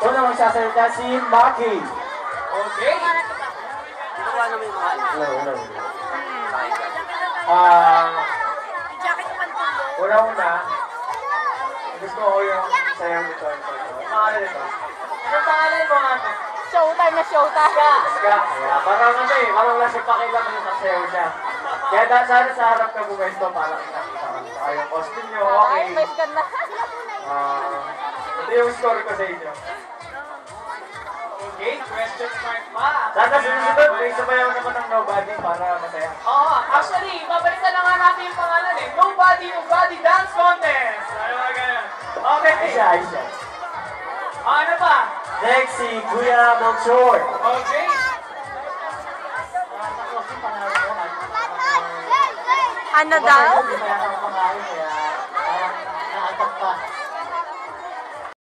Una magsasalita si Maki. Okay. Ginawa naman yung mga Hello. Una-una, gusto ko yung sayaw nito. Pangalan nito. Anong pangalan mo, ate? Showtime na showtime. Ska. Kaya parang ano eh, parang lang siya pakilang yung sasayaw siya. Kaya dahil sana sa harap ka bumesto para kita-kita mo. Saka yung costume nyo, okay. Ay, may ganda. Ito yung score ko sa inyo. Okay, question mark pa. Sana susunod, may sabayaw naman ng nobody para masaya. Oo, actually, babalikan na nga natin yung pangalan eh. Nobody Dance Contest. Ano ba ganun? Okay. Aisha. Ano pa? Next, si Kuya Melchor. Okay. Ano daw?